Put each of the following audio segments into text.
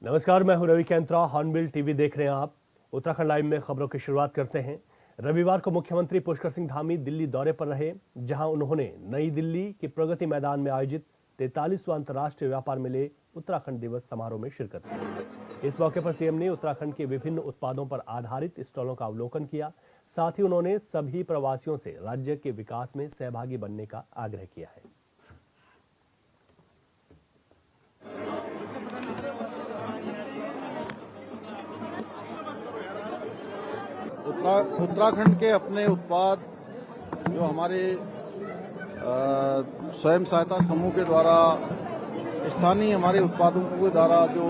नमस्कार, मैं हूं रवि कैंत्रा। हॉर्नबिल टीवी देख रहे हैं आप। उत्तराखंड लाइव में खबरों की शुरुआत करते हैं। रविवार को मुख्यमंत्री पुष्कर सिंह धामी दिल्ली दौरे पर रहे, जहां उन्होंने नई दिल्ली के प्रगति मैदान में आयोजित 43वां अंतर्राष्ट्रीय व्यापार मेले उत्तराखंड दिवस समारोह में शिरकत की। इस मौके पर सीएम ने उत्तराखंड के विभिन्न उत्पादों पर आधारित स्टॉलों का अवलोकन किया। साथ ही उन्होंने सभी प्रवासियों से राज्य के विकास में सहभागी बनने का आग्रह किया है। उत्तराखंड के अपने उत्पाद जो हमारे स्वयं सहायता समूह के द्वारा स्थानीय हमारे उत्पादों के द्वारा जो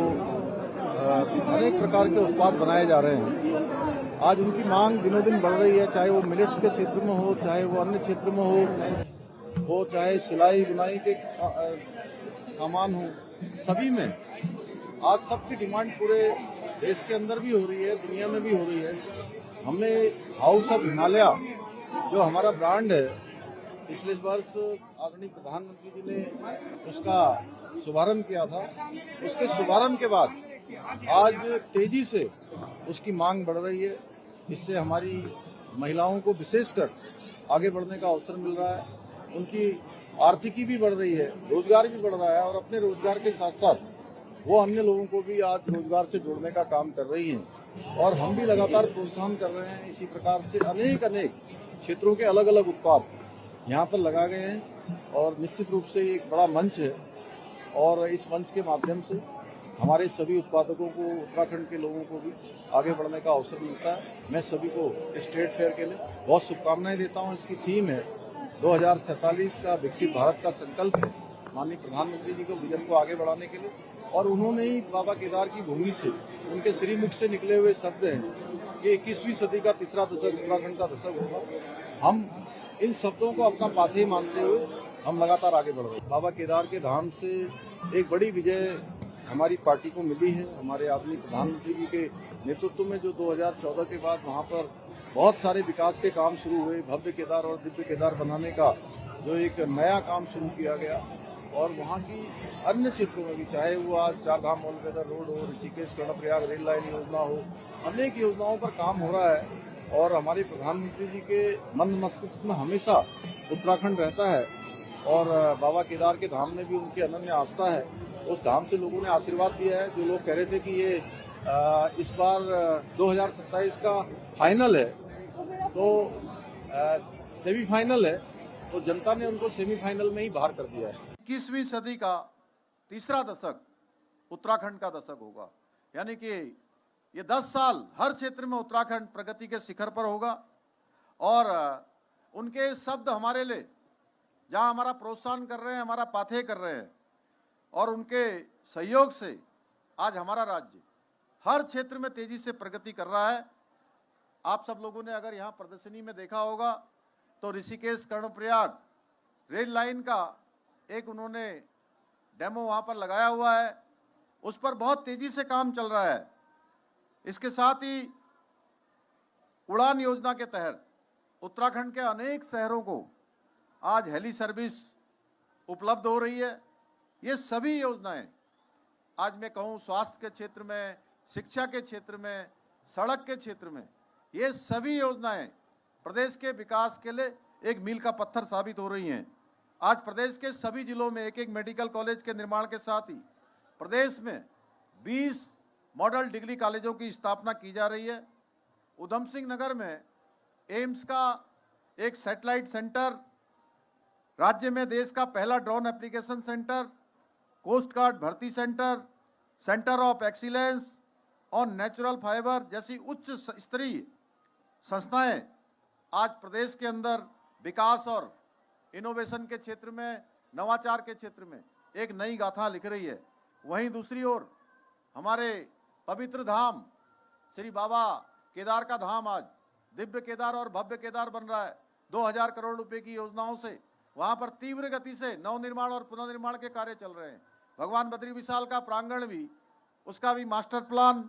अनेक प्रकार के उत्पाद बनाए जा रहे हैं, आज उनकी मांग दिनों दिन बढ़ रही है। चाहे वो मिलेट्स के क्षेत्र में हो, चाहे वो अन्य क्षेत्र में हो, चाहे सिलाई बुनाई के सामान हो, सभी में आज सबकी डिमांड पूरे देश के अंदर भी हो रही है, दुनिया में भी हो रही है। हमने हाउस ऑफ हिमालय जो हमारा ब्रांड है, पिछले वर्ष आदरणीय प्रधानमंत्री जी ने उसका शुभारंभ किया था। उसके शुभारंभ के बाद आज तेजी से उसकी मांग बढ़ रही है। इससे हमारी महिलाओं को विशेषकर आगे बढ़ने का अवसर मिल रहा है, उनकी आर्थिकी भी बढ़ रही है, रोजगार भी बढ़ रहा है और अपने रोजगार के साथ साथ वो अन्य लोगों को भी आज रोजगार से जोड़ने का काम कर रही हैं और हम भी लगातार प्रोत्साहन कर रहे हैं। इसी प्रकार से अनेक क्षेत्रों के अलग अलग उत्पाद यहाँ पर लगा गए हैं और निश्चित रूप से एक बड़ा मंच है और इस मंच के माध्यम से हमारे सभी उत्पादकों को, उत्तराखंड के लोगों को भी आगे बढ़ने का अवसर मिलता है। मैं सभी को स्टेट फेयर के लिए बहुत शुभकामनाएं देता हूँ। इसकी थीम है 2047 का विकसित भारत का संकल्प है, माननीय प्रधानमंत्री जी को विजन को आगे बढ़ाने के लिए। और उन्होंने ही बाबा केदार की भूमि से, उनके श्रीमुख से निकले हुए शब्द हैं कि 21वीं सदी का तीसरा दशक उत्तराखंड का दशक होगा। हम इन शब्दों को अपना पाथेय मानते हुए हम लगातार आगे बढ़ रहे हैं। बाबा केदार के धाम से एक बड़ी विजय हमारी पार्टी को मिली है। हमारे आदरणीय प्रधानमंत्री जी के नेतृत्व में जो 2014 के बाद वहाँ पर बहुत सारे विकास के काम शुरू हुए, भव्य केदार और दिव्य केदार बनाने का जो एक नया काम शुरू किया गया और वहाँ की अन्य क्षेत्रों में भी, चाहे वो आज चारधाम ऑलवेदर रोड हो, ऋषिकेश कर्णप्रयाग रेल लाइन योजना हो, अनेक योजनाओं पर काम हो रहा है। और हमारे प्रधानमंत्री जी के मन मस्तिष्क में हमेशा उत्तराखंड रहता है और बाबा केदार के धाम में भी उनकी अनन्य आस्था है। उस धाम से लोगों ने आशीर्वाद दिया है। जो लोग कह रहे थे कि ये इस बार 2027 का फाइनल है तो सेमीफाइनल है, तो जनता ने उनको सेमीफाइनल में ही बाहर कर दिया है। 21वीं सदी का तीसरा दशक उत्तराखंड का दशक होगा, यानी कि ये 10 साल हर क्षेत्र में उत्तराखंड प्रगति के शिखर पर होगा और उनके शब्द हमारे लिए जहां हमारा प्रोत्साहन कर रहे हैं, हमारा पाथेय कर रहे हैं और उनके सहयोग से आज हमारा राज्य हर क्षेत्र में तेजी से प्रगति कर रहा है। आप सब लोगों ने अगर यहाँ प्रदर्शनी में देखा होगा तो ऋषिकेश कर्णप्रयाग रेल लाइन का एक उन्होंने डेमो वहां पर लगाया हुआ है, उस पर बहुत तेजी से काम चल रहा है। इसके साथ ही उड़ान योजना के तहत उत्तराखंड के अनेक शहरों को आज हेली सर्विस उपलब्ध हो रही है। ये सभी योजनाएं, आज मैं कहूँ स्वास्थ्य के क्षेत्र में, शिक्षा के क्षेत्र में, सड़क के क्षेत्र में, ये सभी योजनाएं प्रदेश के विकास के लिए एक मील का पत्थर साबित हो रही हैं। आज प्रदेश के सभी जिलों में एक एक मेडिकल कॉलेज के निर्माण के साथ ही प्रदेश में 20 मॉडल डिग्री कॉलेजों की स्थापना की जा रही है। उधम सिंह नगर में एम्स का एक सैटेलाइट सेंटर, राज्य में देश का पहला drone application centre, coast guard भर्ती सेंटर, सेंटर ऑफ एक्सीलेंस और नेचुरल फाइबर जैसी उच्च स्तरीय संस्थाएं आज प्रदेश के अंदर विकास और इनोवेशन के क्षेत्र में, नवाचार के क्षेत्र में एक नई गाथा लिख रही है। वहीं दूसरी ओर हमारे पवित्र धाम श्री बाबा केदार का धाम आज दिव्य केदार और भव्य केदार बन रहा है। 2000 करोड़ रुपए की योजनाओं से वहां पर तीव्र गति से नवनिर्माण और पुनर्निर्माण के कार्य चल रहे हैं। भगवान बद्री विशाल का प्रांगण भी, उसका भी मास्टर प्लान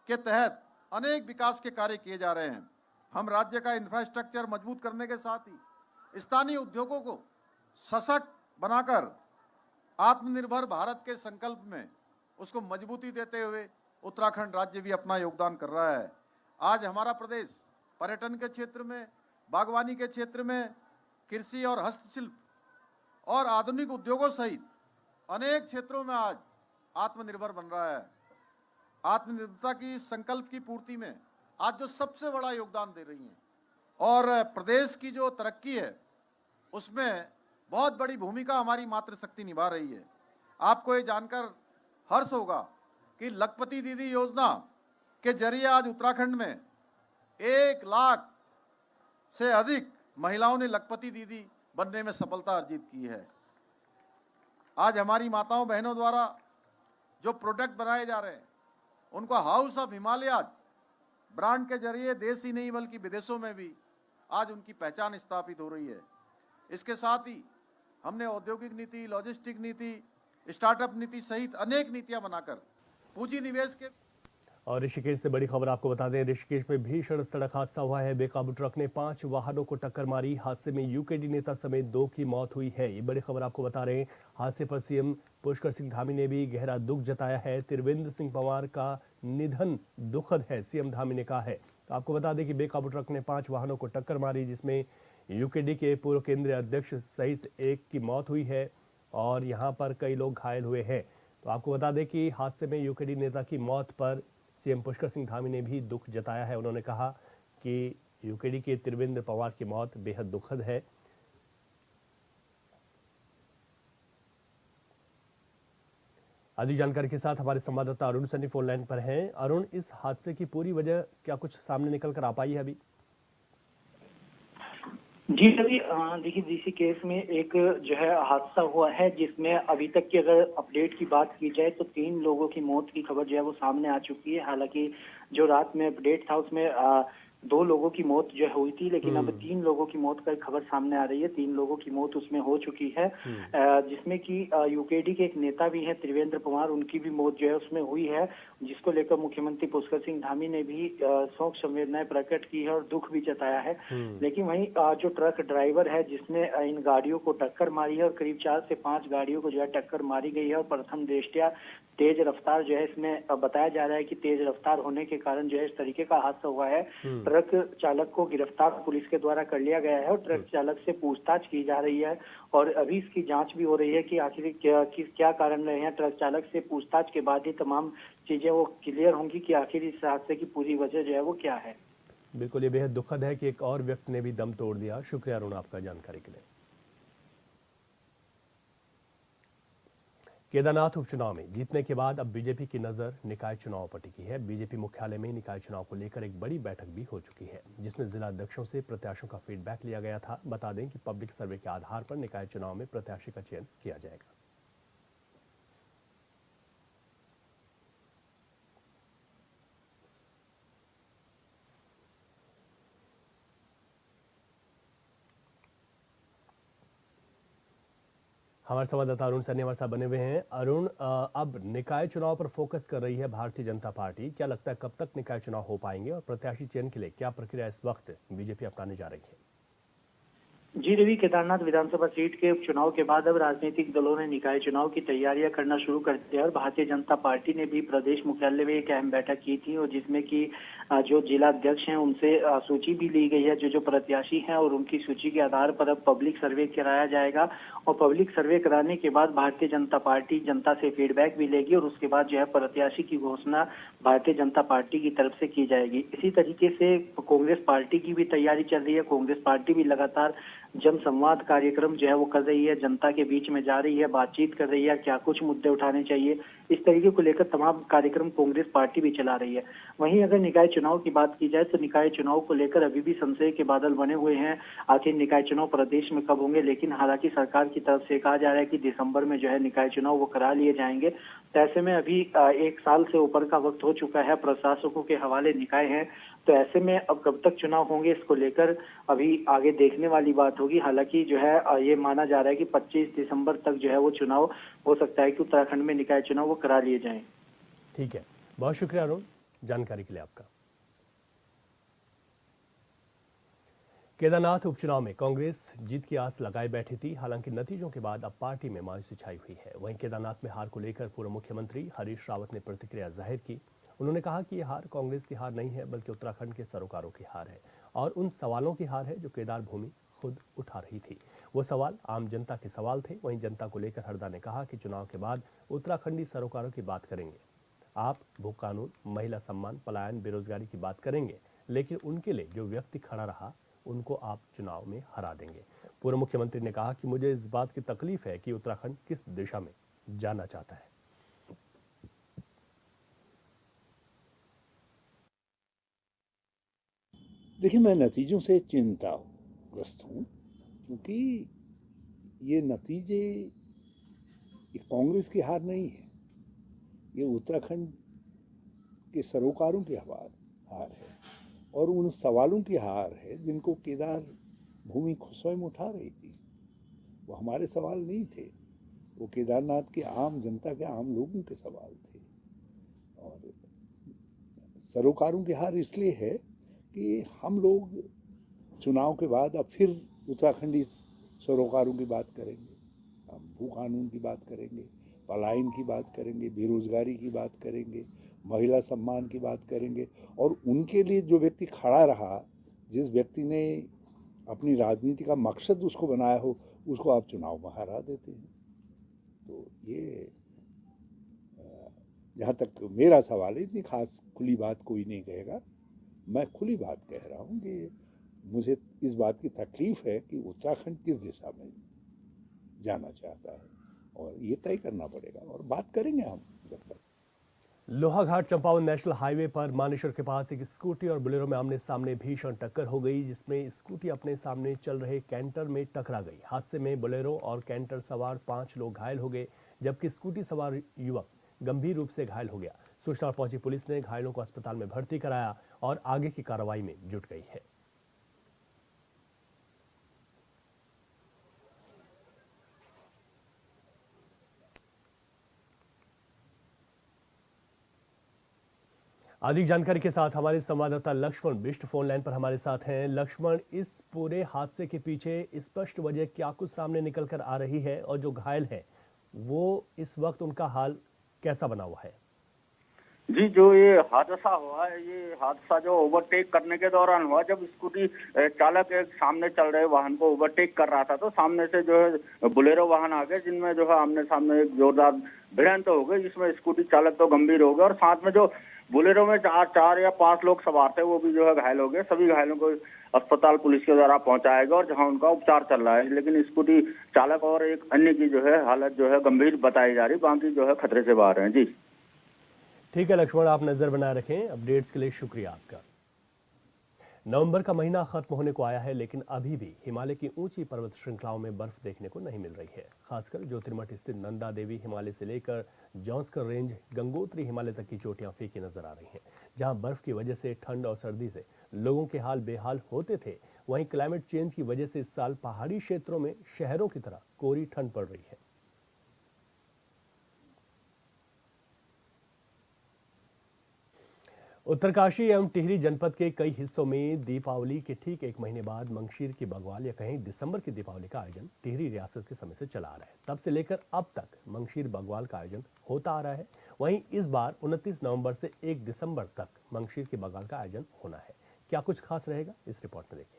के तहत अनेक विकास के कार्य किए जा रहे हैं। हम राज्य का इंफ्रास्ट्रक्चर मजबूत करने के साथ ही स्थानीय उद्योगों को सशक्त बनाकर आत्मनिर्भर भारत के संकल्प में उसको मजबूती देते हुए उत्तराखंड राज्य भी अपना योगदान कर रहा है। आज हमारा प्रदेश पर्यटन के क्षेत्र में, बागवानी के क्षेत्र में, कृषि और हस्तशिल्प और आधुनिक उद्योगों सहित अनेक क्षेत्रों में आज आत्मनिर्भर बन रहा है। आत्मनिर्भरता की संकल्प की पूर्ति में आज जो सबसे बड़ा योगदान दे रही हैं और प्रदेश की जो तरक्की है उसमें बहुत बड़ी भूमिका हमारी मातृशक्ति निभा रही है। आपको ये जानकर हर्ष होगा कि लखपति दीदी योजना के जरिए आज उत्तराखंड में 1 लाख से अधिक महिलाओं ने लखपति दीदी बनने में सफलता अर्जित की है। आज हमारी माताओं बहनों द्वारा जो प्रोडक्ट बनाए जा रहे हैं उनको हाउस ऑफ हिमालयाज ब्रांड के जरिए देश ही नहीं बल्कि विदेशों में भी आज उनकी पहचान स्थापित हो रही है। इसके साथ ही हमने औद्योगिक नीति, लॉजिस्टिक नीति, स्टार्टअप नीति सहित अनेक नीतियां बनाकर पूंजी निवेश के। और ऋषिकेश से बड़ी खबर आपको बता दें, ऋषिकेश में भीषण सड़क हादसा हुआ है। बेकाबू ट्रक ने 5 वाहनों को टक्कर मारी। हादसे में यूकेडी नेता समेत 2 की मौत हुई है। ये बड़ी खबर आपको बता रहे हैं। हादसे पर सीएम पुष्कर सिंह धामी ने भी गहरा दुख जताया है। त्रिवेंद्र सिंह पंवार का निधन दुखद है, सीएम धामी ने कहा है। तो आपको बता दें कि बेकाबू ट्रक ने 5 वाहनों को टक्कर मारी, जिसमें यूकेडी के पूर्व केंद्रीय अध्यक्ष सहित 1 की मौत हुई है और यहाँ पर कई लोग घायल हुए हैं। तो आपको बता दें कि हादसे में यूकेडी नेता की मौत पर सीएम पुष्कर सिंह धामी ने भी दुख जताया है। उन्होंने कहा कि यूकेडी के त्रिवेंद्र पंवार की मौत बेहद दुखद है। अधिक जानकारी के साथ हमारे संवाददाता अरुण सनी फोन लाइन पर हैं। अरुण, इस हादसे की पूरी वजह क्या कुछ सामने निकल कर आ पाई है अभी? जी रवि, देखिए ऋषिकेश में एक जो है हादसा हुआ है, जिसमें अभी तक की अगर अपडेट की बात की जाए तो 3 लोगों की मौत की खबर जो है वो सामने आ चुकी है। हालांकि जो रात में अपडेट था उसमें 2 लोगों की मौत जो हुई थी, लेकिन अब 3 लोगों की मौत का खबर सामने आ रही है। 3 लोगों की मौत उसमें हो चुकी है, जिसमें कि यूकेडी के एक नेता भी हैं त्रिवेंद्र पंवार, उनकी भी मौत जो है उसमें हुई है, जिसको लेकर मुख्यमंत्री पुष्कर सिंह धामी ने भी शोक संवेदनाएं प्रकट की है और दुख भी जताया है। लेकिन वहीं जो ट्रक ड्राइवर है जिसने इन गाड़ियों को टक्कर मारी है और करीब 4 से 5 गाड़ियों को जो है टक्कर मारी गई है और प्रथम दृष्टया तेज रफ्तार जो है इसमें बताया जा रहा है कि तेज रफ्तार होने के कारण जो है इस तरीके का हादसा हुआ है। ट्रक चालक को गिरफ्तार पुलिस के द्वारा कर लिया गया है और ट्रक चालक से पूछताछ की जा रही है और अभी इसकी जांच भी हो रही है कि आखिर क्या कारण रहे हैं। ट्रक चालक से पूछताछ के बाद ही तमाम चीजें वो क्लियर होंगी कि आखिर इस हादसे की पूरी वजह जो है वो क्या है। बिल्कुल, ये बेहद दुखद है कि एक और व्यक्ति ने भी दम तोड़ दिया। शुक्रिया अरुण आपका जानकारी के लिए। केदारनाथ उपचुनाव में जीतने के बाद अब बीजेपी की नजर निकाय चुनाव पर टिकी है। बीजेपी मुख्यालय में निकाय चुनाव को लेकर एक बड़ी बैठक भी हो चुकी है, जिसमें जिला अध्यक्षों से प्रत्याशियों का फीडबैक लिया गया था। बता दें कि पब्लिक सर्वे के आधार पर निकाय चुनाव में प्रत्याशी का चयन किया जाएगा। हमारे संवाददाता अरुण सैनी हमारे साथ बने हुए हैं। अरुण, अब निकाय चुनाव पर फोकस कर रही है भारतीय जनता पार्टी। क्या लगता है कब तक निकाय चुनाव हो पाएंगे और प्रत्याशी चयन के लिए क्या प्रक्रिया इस वक्त बीजेपी अपनाने जा रही है? जी रवि, केदारनाथ विधानसभा सीट के उपचुनाव के बाद अब राजनीतिक दलों ने निकाय चुनाव की तैयारियां करना शुरू कर दिया और भारतीय जनता पार्टी ने भी प्रदेश मुख्यालय में एक अहम बैठक की थी और जिसमें कि जो जिला अध्यक्ष हैं उनसे सूची भी ली गई है जो प्रत्याशी हैं और उनकी सूची के आधार पर अब पब्लिक सर्वे कराया जाएगा और पब्लिक सर्वे कराने के बाद भारतीय जनता पार्टी जनता से फीडबैक भी लेगी और उसके बाद जो है प्रत्याशी की घोषणा भारतीय जनता पार्टी की तरफ से की जाएगी। इसी तरीके से कांग्रेस पार्टी की भी तैयारी चल रही है। कांग्रेस पार्टी भी लगातार जन संवाद कार्यक्रम जो है वो कर रही है, जनता के बीच में जा रही है, बातचीत कर रही है, क्या कुछ मुद्दे उठाने चाहिए, इस तरीके को लेकर तमाम कार्यक्रम कांग्रेस पार्टी भी चला रही है। वहीं अगर निकाय चुनाव की बात की जाए तो निकाय चुनाव को लेकर अभी भी संशय के बादल बने हुए हैं। आखिर निकाय चुनाव प्रदेश में कब होंगे, लेकिन हालांकि सरकार की तरफ से कहा जा रहा है कि दिसंबर में जो है निकाय चुनाव वो करा लिए जाएंगे। तो ऐसे में अभी 1 साल से ऊपर का वक्त हो चुका है, प्रशासकों के हवाले निकाय है, तो ऐसे में अब कब तक चुनाव होंगे इसको लेकर अभी आगे देखने वाली बात होगी। हालांकि जो है ये माना जा रहा है कि 25 दिसंबर तक जो है वो चुनाव हो सकता है कि उत्तराखंड में निकाय चुनाव वो करा लिए जाएं। ठीक है, बहुत शुक्रिया अरुण जानकारी के लिए आपका। केदारनाथ उपचुनाव में कांग्रेस जीत की आस लगाए बैठी थी। हालांकि नतीजों के बाद अब पार्टी में मायूसी छाई हुई है। वहीं केदारनाथ में हार को लेकर पूर्व मुख्यमंत्री हरीश रावत ने प्रतिक्रिया जाहिर की। उन्होंने कहा कि यह हार कांग्रेस की हार नहीं है, बल्कि उत्तराखंड के सरोकारों की हार है और उन सवालों की हार है जो केदार भूमि खुद उठा रही थी। वो सवाल आम जनता के सवाल थे। वहीं जनता को लेकर हरदा ने कहा कि चुनाव के बाद उत्तराखंडी सरोकारों की बात करेंगे। आप भू कानून, महिला सम्मान, पलायन, बेरोजगारी की बात करेंगे, लेकिन उनके लिए जो व्यक्ति खड़ा रहा उनको आप चुनाव में हरा देंगे। पूर्व मुख्यमंत्री ने कहा कि मुझे इस बात की तकलीफ है कि उत्तराखंड किस दिशा में जाना चाहता है। देखिए, मैं नतीजों से चिंताग्रस्त हूँ, क्योंकि ये नतीजे ये कांग्रेस की हार नहीं है, ये उत्तराखंड के सरोकारों की हार है और उन सवालों की हार है जिनको केदार भूमि खुद स्वयं उठा रही थी। वो हमारे सवाल नहीं थे, वो केदारनाथ के आम जनता के, आम लोगों के सवाल थे। और सरोकारों की हार इसलिए है कि हम लोग चुनाव के बाद अब फिर उत्तराखंडी सरोकारों की बात करेंगे, हम भू कानून की बात करेंगे, पलायन की बात करेंगे, बेरोजगारी की बात करेंगे, महिला सम्मान की बात करेंगे और उनके लिए जो व्यक्ति खड़ा रहा, जिस व्यक्ति ने अपनी राजनीति का मकसद उसको बनाया हो, उसको आप चुनाव में हरा देते हैं। तो ये जहाँ तक मेरा सवाल है, इतनी खास खुली बात कोई नहीं कहेगा। मैं खुली बात कह रहा हूँ कि मुझे इस बात की तकलीफ है कि उत्तराखंड किस दिशा में जाना चाहता है और ये तय करना पड़ेगा और बात करेंगे हम जब तक। लोहाघाट चंपावत नेशनल हाईवे पर मानेश्वर के पास एक स्कूटी और बोलेरो में आमने सामने भीषण टक्कर हो गई, जिसमें स्कूटी अपने सामने चल रहे कैंटर में टकरा गई। हादसे में बोलेरो और कैंटर सवार 5 लोग घायल हो गए, जबकि स्कूटी सवार युवक गंभीर रूप से घायल हो गया। सूचना पर पहुंची पुलिस ने घायलों को अस्पताल में भर्ती कराया और आगे की कार्रवाई में जुट गई है। अधिक जानकारी के साथ हमारे संवाददाता लक्ष्मण बिष्ट फोन लाइन पर हमारे साथ हैं। लक्ष्मण, इस पूरे हादसे के पीछे स्पष्ट वजह क्या कुछ सामने निकल कर आ रही है और जो घायल है वो इस वक्त उनका हाल कैसा बना हुआ है? जी, जो ये हादसा हुआ है, ये हादसा जो ओवरटेक करने के दौरान हुआ, जब स्कूटी चालक एक सामने चल रहे वाहन को ओवरटेक कर रहा था, तो सामने से जो है बुलेरो वाहन आ गए, जिनमें जो है आमने सामने एक जोरदार भिड़ंत हो गई, जिसमें स्कूटी चालक तो गंभीर हो गया और साथ में जो बुलेरो में 4 या 5 लोग सवार थे, वो भी जो है घायल हो गए। सभी घायलों को अस्पताल पुलिस के द्वारा पहुंचाया गया और जहां उनका उपचार चल रहा है, लेकिन स्कूटी चालक और एक अन्य की जो है हालत जो है गंभीर बताई जा रही, बाकी जो है खतरे से बाहर है। जी ठीक है लक्ष्मण, आप नजर बनाए रखें। अपडेट्स के लिए शुक्रिया आपका। नवंबर का महीना खत्म होने को आया है, लेकिन अभी भी हिमालय की ऊंची पर्वत श्रृंखलाओं में बर्फ देखने को नहीं मिल रही है। खासकर ज्योतिर्मठ स्थित नंदा देवी हिमालय से लेकर जौंस्कर रेंज, गंगोत्री हिमालय तक की चोटियां फीकी नजर आ रही हैं। जहां बर्फ की वजह से ठंड और सर्दी से लोगों के हाल बेहाल होते थे, वहीं क्लाइमेट चेंज की वजह से इस साल पहाड़ी क्षेत्रों में शहरों की तरह कोरी ठंड पड़ रही है। उत्तरकाशी एवं टिहरी जनपद के कई हिस्सों में दीपावली के ठीक 1 महीने बाद मंगशीर की बग्वाल या कहीं दिसंबर की दीपावली का आयोजन टिहरी रियासत के समय से चला आ रहा है। तब से लेकर अब तक मंगशीर बग्वाल का आयोजन होता आ रहा है। वहीं इस बार 29 नवंबर से 1 दिसंबर तक मंगशीर की बग्वाल का आयोजन होना है। क्या कुछ खास रहेगा, इस रिपोर्ट में देखिए।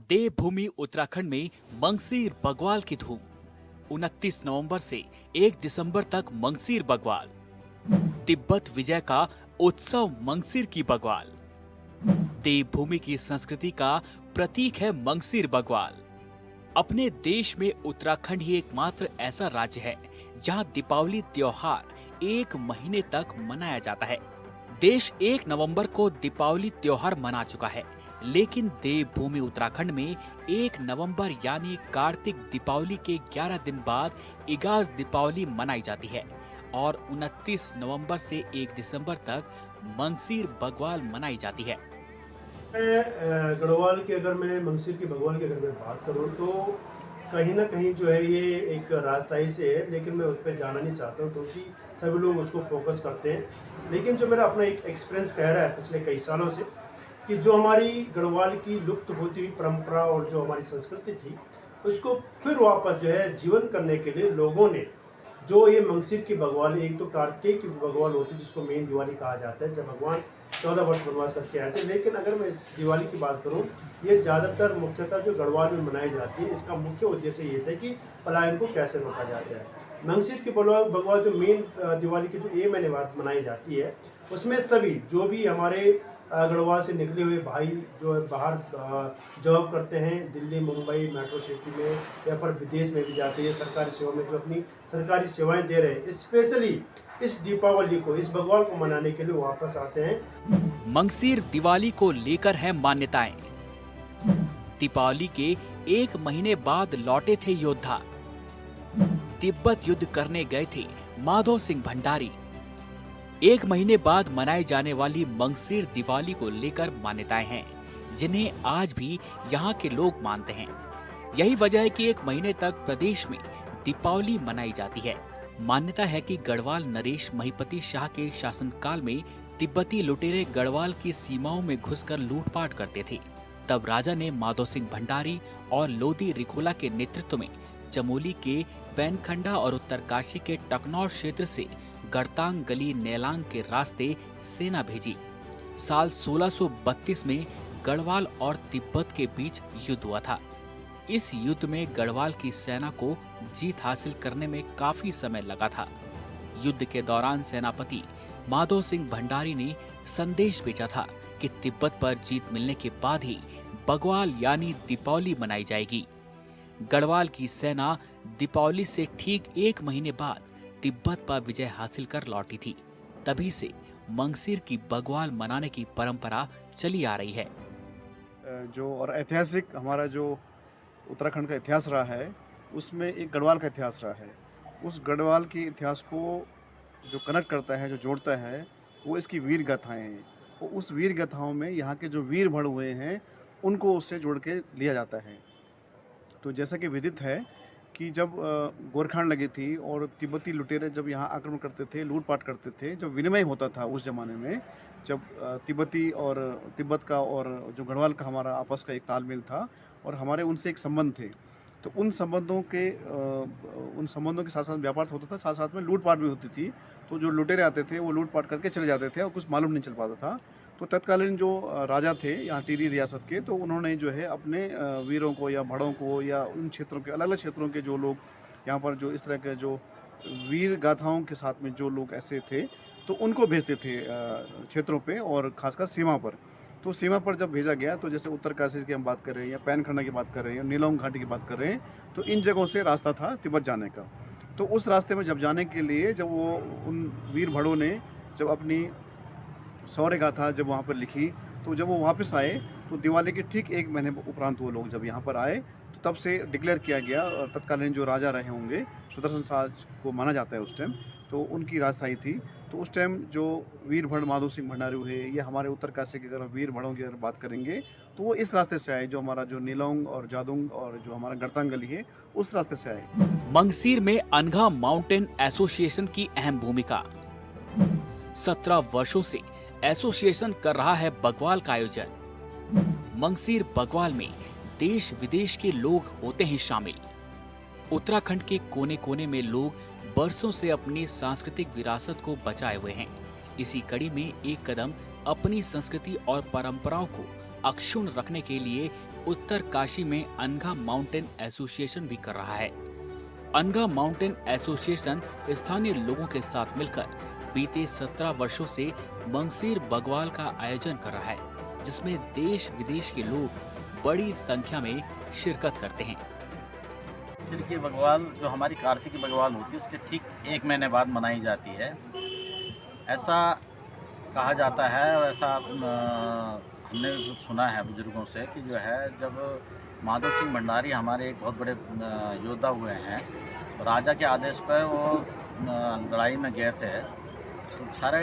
देवभूमि उत्तराखंड में मंगसीर बग्वाल की धूम। 29 नवंबर से 1 दिसंबर तक मंगसीर बग्वाल। तिब्बत विजय का उत्सव मंगसीर की बग्वाल। देवभूमि की संस्कृति का प्रतीक है मंगसीर बग्वाल। अपने देश में उत्तराखंड ही एकमात्र ऐसा राज्य है जहां दीपावली त्योहार 1 महीने तक मनाया जाता है। देश 1 नवंबर को दीपावली त्योहार मना चुका है, लेकिन देवभूमि उत्तराखंड में 1 नवंबर यानी कार्तिक दीपावली के 11 दिन बाद इगास दीपावली मनाई जाती है और 29 नवंबर से 1 दिसंबर तक मंगसीर बग्वाल मनाई जाती है। गढ़वाल की अगर मैं मंगसीर की बग्वाल की अगर मैं बात करूं तो कहीं ना कहीं जो है ये एक राजशाही से है, लेकिन मैं उस पर जाना नहीं चाहता हूँ क्योंकि सभी लोग उसको फोकस करते हैं। लेकिन जो मेरा अपना एक एक्सपीरियंस कह रहा है पिछले कई सालों से कि जो हमारी गढ़वाल की लुप्त होती हुई परंपरा और जो हमारी संस्कृति थी उसको फिर वापस जो है जीवन करने के लिए लोगों ने जो ये मंगसिर की बगवाल, एक तो कार्तिकेय की बगवाल होती है जिसको मेन दिवाली कहा जाता है, जब भगवान 14 वर्ष वनवास करके आए थे। लेकिन अगर मैं इस दिवाली की बात करूं, ये ज़्यादातर मुख्यतः जो गढ़वाल में मनाई जाती है, इसका मुख्य उद्देश्य ये था कि पलायन को कैसे रोका जाता है। मंगसिर की बगवाल जो मेन दिवाली की जो ये मैंने बात मनाई जाती है, उसमें सभी जो भी हमारे गढ़वाल से निकले हुए भाई जो बाहर जॉब करते हैं, दिल्ली, मुंबई, मेट्रो सिटी में या पर विदेश में भी जाते हैं, सरकारी सेवा में जो अपनी सरकारी सेवाएं दे रहे हैं, स्पेशली इस दीपावली को, इस बगवाल को मनाने के लिए वापस आते हैं। मंगसिर दिवाली को लेकर है मान्यताएं। दीपावली के 1 महीने बाद लौटे थे योद्धा। तिब्बत युद्ध करने गए थे माधो सिंह भंडारी। 1 महीने बाद मनाई जाने वाली मंगसिर दिवाली को लेकर मान्यताएं हैं, जिन्हें आज भी यहाँ के लोग मानते हैं। यही वजह है कि 1 महीने तक प्रदेश में दीपावली मनाई जाती है। मान्यता है कि गढ़वाल नरेश महिपति शाह के शासनकाल में तिब्बती लुटेरे गढ़वाल की सीमाओं में घुसकर लूटपाट करते थे। तब राजा ने माधो सिंह भंडारी और लोदी रिखोला के नेतृत्व में चमोली के पैनखंडा और उत्तरकाशी के टकनौर क्षेत्र से गड़तांग गली नेलांग के रास्ते सेना भेजी। साल 1632 में गढ़वाल और तिब्बत के बीच युद्ध हुआ था। इस युद्ध में गढ़वाल की सेना को जीत हासिल करने में काफी समय लगा था। युद्ध के दौरान सेनापति माधो सिंह भंडारी ने संदेश भेजा था कि तिब्बत पर जीत मिलने के बाद ही बगवाल यानी दीपावली मनाई जाएगी। गढ़वाल की सेना दीपावली से ठीक 1 महीने बाद तिब्बत पर विजय हासिल कर लौटी थी। तभी से मंगसिर की बगवाल मनाने की परंपरा चली आ रही है। जो और ऐतिहासिक हमारा जो उत्तराखंड का इतिहास रहा है, उसमें एक गढ़वाल का इतिहास रहा है। उस गढ़वाल के इतिहास को जो कनेक्ट करता है, जो जोड़ता है, वो इसकी वीर गाथाएँ हैं। वो उस वीर गाथाओं में यहाँ के जो वीर भड़ हुए हैं उनको उससे जोड़ के लिया जाता है। तो जैसा कि विदित है कि जब गोरखांड लगी थी और तिब्बती लुटेरे जब यहाँ आक्रमण करते थे, लूटपाट करते थे, जो विनिमय होता था उस ज़माने में, जब तिब्बती और तिब्बत का और जो गढ़वाल का हमारा आपस का एक तालमेल था और हमारे उनसे एक संबंध थे, तो उन संबंधों के साथ साथ व्यापार होता था, साथ साथ में लूटपाट भी होती थी। तो जो लुटेरे आते थे वो लूटपाट करके चले जाते थे और कुछ मालूम नहीं चल पाता था। तो तत्कालीन जो राजा थे यहाँ टिहरी रियासत के, तो उन्होंने जो है अपने वीरों को या भड़ों को या उन क्षेत्रों के अलग अलग क्षेत्रों के जो लोग यहाँ पर जो इस तरह के जो वीर गाथाओं के साथ में जो लोग ऐसे थे, तो उनको भेजते थे क्षेत्रों पे और खासकर सीमा पर। तो सीमा पर जब भेजा गया, तो जैसे उत्तरकाशी की हम बात कर रहे हैं या पैनखंडा की बात कर रहे हैं, नीलोंग घाटी की बात कर रहे हैं, तो इन जगहों से रास्ता था तिब्बत जाने का। तो उस रास्ते में जब जाने के लिए जब वो उन वीर भड़ों ने जब अपनी शौर्य गाथा जब वहाँ पर लिखी, तो जब वो वापस आए तो दिवाली के ठीक 1 महीने उपरांत वो लोग जब यहाँ पर आए, तो तब से डिक्लेयर किया गया। और तत्कालीन जो राजा रहे होंगे, सुदर्शन शाह को माना जाता है उस टाइम, तो उनकी राजशाही थी। तो उस टाइम जो वीर भड़ माधो सिंह भंडारी हुए या हमारे उत्तरकाशी की अगर वीर भड़ों की अगर बात करेंगे, तो वो इस रास्ते से आए, जो हमारा जो नीलोंग और जादुंग और जो हमारा गड़तांग गली है, उस रास्ते से आए। मंगसिर में अनघा माउंटेन एसोसिएशन की अहम भूमिका। 17 वर्षों से एसोसिएशन कर रहा है बगवाल का आयोजन। मंगसिर बगवाल में देश विदेश के लोग होते हैं शामिल। उत्तराखंड के कोने कोने में लोग बरसों से अपनी सांस्कृतिक विरासत को बचाए हुए हैं। इसी कड़ी में एक कदम अपनी संस्कृति और परंपराओं को अक्षुण्ण रखने के लिए उत्तरकाशी में अनघा माउंटेन एसोसिएशन भी कर रहा है। अनघा माउंटेन एसोसिएशन स्थानीय लोगों के साथ मिलकर बीते 17 वर्षों से मंगसिर बगवाल का आयोजन कर रहा है, जिसमें देश विदेश के लोग बड़ी संख्या में शिरकत करते हैं। मंगसिर की बगवाल जो हमारी कार्तिक की बगवाल होती है, उसके ठीक 1 महीने बाद मनाई जाती है। ऐसा कहा जाता है और ऐसा हमने भी कुछ सुना है बुजुर्गों से कि जो है, जब माधो सिंह भंडारी हमारे एक बहुत बड़े योद्धा हुए हैं, राजा के आदेश पर वो लड़ाई में गए थे, तो सारे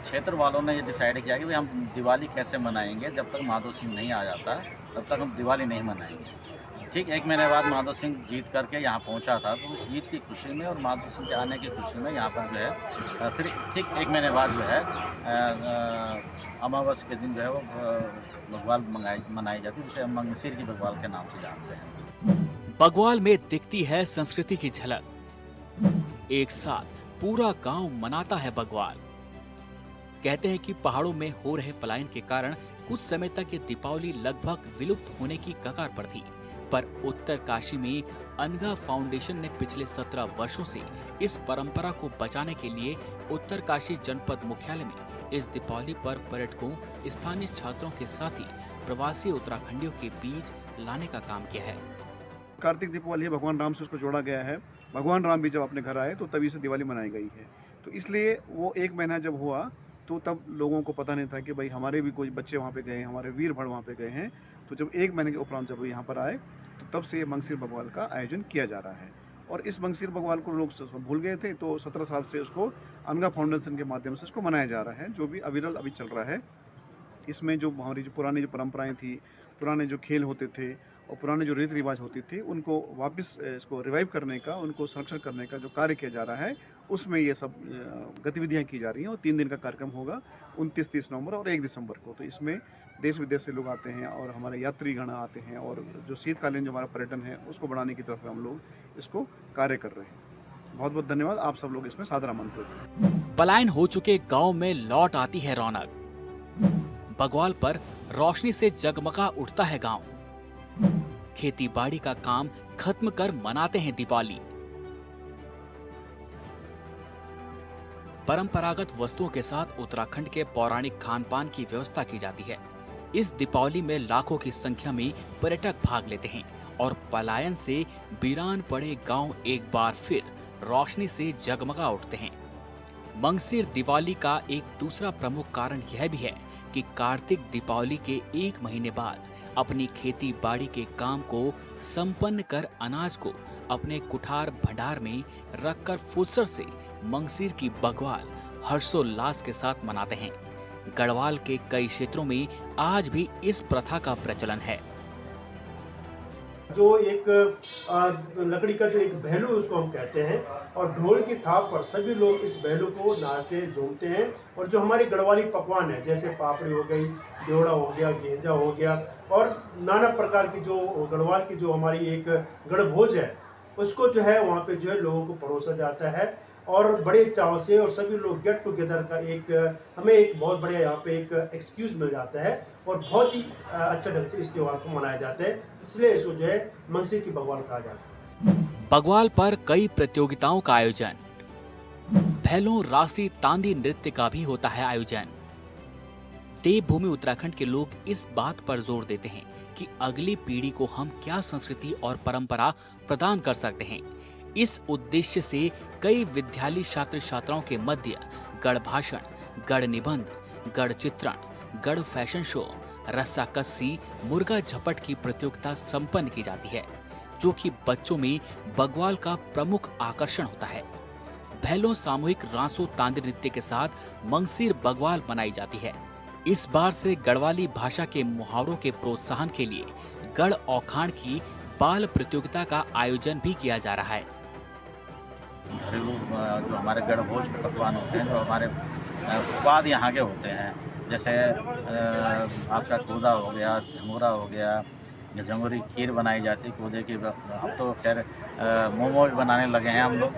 क्षेत्र वालों ने ये डिसाइड किया कि भाई हम दिवाली कैसे मनाएंगे जब तक माधो सिंह नहीं आ जाता। तब तक हम दिवाली नहीं मनाएंगे। ठीक 1 महीने बाद माधव सिंह जीत करके यहाँ पहुँचा था, तो उस जीत की खुशी में और माधव सिंह के आने की खुशी में यहाँ पर जो है फिर ठीक 1 महीने बाद जो है अमावस के दिन जो है वो बग्वाल मनाई जाती है, जिसे हम मंगसीर की बग्वाल के नाम से जानते हैं। बग्वाल में दिखती है संस्कृति की झलक। एक साथ पूरा गांव मनाता है बग्वाल। कहते हैं कि पहाड़ों में हो रहे पलायन के कारण कुछ समय तक ये दीपावली लगभग विलुप्त होने की कगार पर थी, पर उत्तर काशी में अनघा फाउंडेशन ने पिछले 17 वर्षों से इस परंपरा को बचाने के लिए उत्तर काशी जनपद मुख्यालय में इस दीपावली पर पर्यटकों, स्थानीय छात्रों के साथ ही प्रवासी उत्तराखंडियों के बीच लाने का काम किया है। कार्तिक दीपावली है, भगवान राम से उसको जोड़ा गया है। भगवान राम भी जब अपने घर आए तो तभी से दिवाली मनाई गई है। तो इसलिए वो 1 महीना जब हुआ तो तब लोगों को पता नहीं था कि भाई हमारे भी कोई बच्चे वहाँ पे गए हैं, हमारे वीर भड़ वहाँ पे गए हैं। तो जब 1 महीने के उपरांत जब वो यहाँ पर आए तो तब से ये मंगसीर बग्वाल का आयोजन किया जा रहा है। और इस मंगसीर बग्वाल को लोग भूल गए थे, तो 17 साल से उसको अनघा फाउंडेशन के माध्यम से उसको मनाया जा रहा है, जो भी अविरल अभी चल रहा है। इसमें जो हमारी जो पुरानी जो परंपराएं थी, पुराने जो खेल होते थे और पुराने जो रीति रिवाज होती थी, उनको वापस इसको रिवाइव करने का, उनको संरक्षण करने का जो कार्य किया जा रहा है, उसमें ये सब गतिविधियां की जा रही हैं। और 3 दिन का कार्यक्रम होगा 29, 30 नवंबर और 1 दिसंबर को। तो इसमें देश विदेश से लोग आते हैं और हमारे यात्री गण आते हैं, और जो शीतकालीन जो हमारा पर्यटन है उसको बढ़ाने की तरफ हम लोग इसको कार्य कर रहे हैं। बहुत बहुत धन्यवाद, आप सब लोग इसमें सादर आमंत्रित हैं। पलायन हो चुके गांव में लौट आती है रौनक। बग्वाल पर रोशनी से जगमगा उठता है गांव। खेती बाड़ी का काम खत्म कर मनाते हैं दिवाली। परंपरागत वस्तुओं के साथ उत्तराखंड के पौराणिक खान पान की व्यवस्था की जाती है। इस दीपावली में लाखों की संख्या में पर्यटक भाग लेते हैं और पलायन से वीरान पड़े गांव एक बार फिर रोशनी से जगमगा उठते हैं। मंगसीर दिवाली का एक दूसरा प्रमुख कारण यह भी है कि कार्तिक दीपावली के 1 महीने बाद अपनी खेती बाड़ी के काम को संपन्न कर अनाज को अपने कुठार भंडार में रखकर फुर्सत से मंगसीर की बग्वाल हर्षोल्लास के साथ मनाते हैं। गढ़वाल के कई क्षेत्रों में आज भी इस प्रथा का प्रचलन है। जो एक लकड़ी का जो एक भैलू उसको हम कहते हैं, और ढोल की थाप पर सभी लोग इस भैलू को नाचते झूमते हैं। और जो हमारी गढ़वाली पकवान है, जैसे पापड़ी हो गई, ड्योड़ा हो गया, घेजा हो गया, और नाना प्रकार की जो गढ़वाल की जो हमारी एक गढ़भोज है, उसको जो है वहाँ पे जो है लोगों को परोसा जाता है। और बड़े चाव से और सभी लोग गेट टुगेदर का हमें एक बहुत बढ़िया यहाँ पे एक एक्सक्यूज मिल जाता है, और बहुत ही अच्छा ढंग से इस त्योहार को मनाया जाता है। इसलिए इसको जो है मंगसीर की बग्वाल कहा जाता है। बग्वाल पर कई प्रतियोगिताओं का आयोजन, भैलों राशि तांदी नृत्य का भी होता है आयोजन। देवभूमि उत्तराखंड के लोग इस बात पर जोर देते हैं कि अगली पीढ़ी को हम क्या संस्कृति और परंपरा प्रदान कर सकते हैं। इस उद्देश्य से कई विद्यालय छात्र छात्राओं के मध्य गढ़ भाषण, गढ़ निबंध, गढ़ चित्रण, गढ़ फैशन शो, रस्साकस्सी, मुर्गा झपट की प्रतियोगिता संपन्न की जाती है, जो कि बच्चों में बग्वाल का प्रमुख आकर्षण होता है। भैलों सामूहिक रांसो तांदी नृत्य के साथ मंगसीर बग्वाल मनाई जाती है। इस बार से गढ़वाली भाषा के मुहावरों के प्रोत्साहन के लिए गढ़ औखाण की बाल प्रतियोगिता का आयोजन भी किया जा रहा है। घरेलू जो हमारे गढ़भोज के पकवान होते हैं, जो हमारे उत्पाद यहाँ के होते हैं, जैसे आपका कोदा हो गया, झंगोरा हो गया, झंगोरी खीर बनाई जाती है कोदे की। अब तो खैर मोमोज बनाने लगे हैं हम लोग।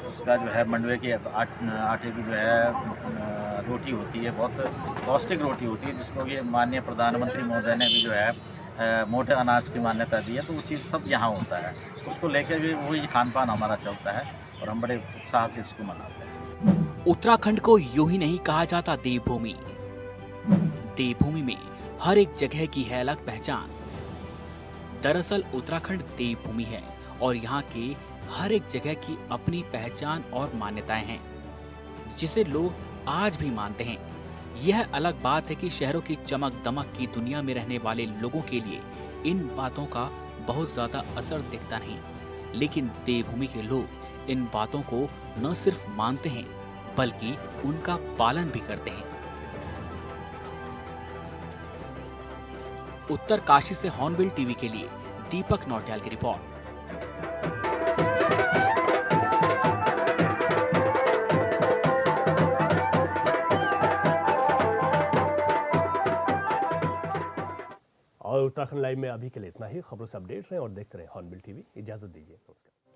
उसका जो है मंडवे के आटे की जो है रोटी होती है, बहुत पौष्टिक रोटी होती है, जिसको कि माननीय प्रधानमंत्री महोदय ने भी जो है मोटे अनाज की मान्यता दी है। तो वो चीज़ सब यहाँ होता है, उसको लेकर भी वही खान पान हमारा चलता है और हम बड़े उत्साह से इसको मनाते हैं। उत्तराखंड को यूं ही नहीं कहा जाता देवभूमि। देवभूमि में हर एक जगह की है अलग पहचान। दरअसल उत्तराखंड देवभूमि है और यहाँ के हर एक जगह की अपनी पहचान और मान्यताएं हैं, जिसे लोग आज भी मानते हैं। यह अलग बात है कि शहरों की चमक दमक की दुनिया में रहने वाले लोगों के लिए इन बातों का बहुत ज्यादा असर दिखता नहीं, लेकिन देवभूमि के लोग इन बातों को न सिर्फ मानते हैं बल्कि उनका पालन भी करते हैं। उत्तर काशी से हॉर्नबिल टीवी के लिए दीपक नौटियाल की रिपोर्ट। और उत्तराखंड लाइव में अभी के लिए इतना ही। खबरों से अपडेट रहें और देखते रहें हॉर्नबिल टीवी। इजाजत दीजिए, नमस्कार।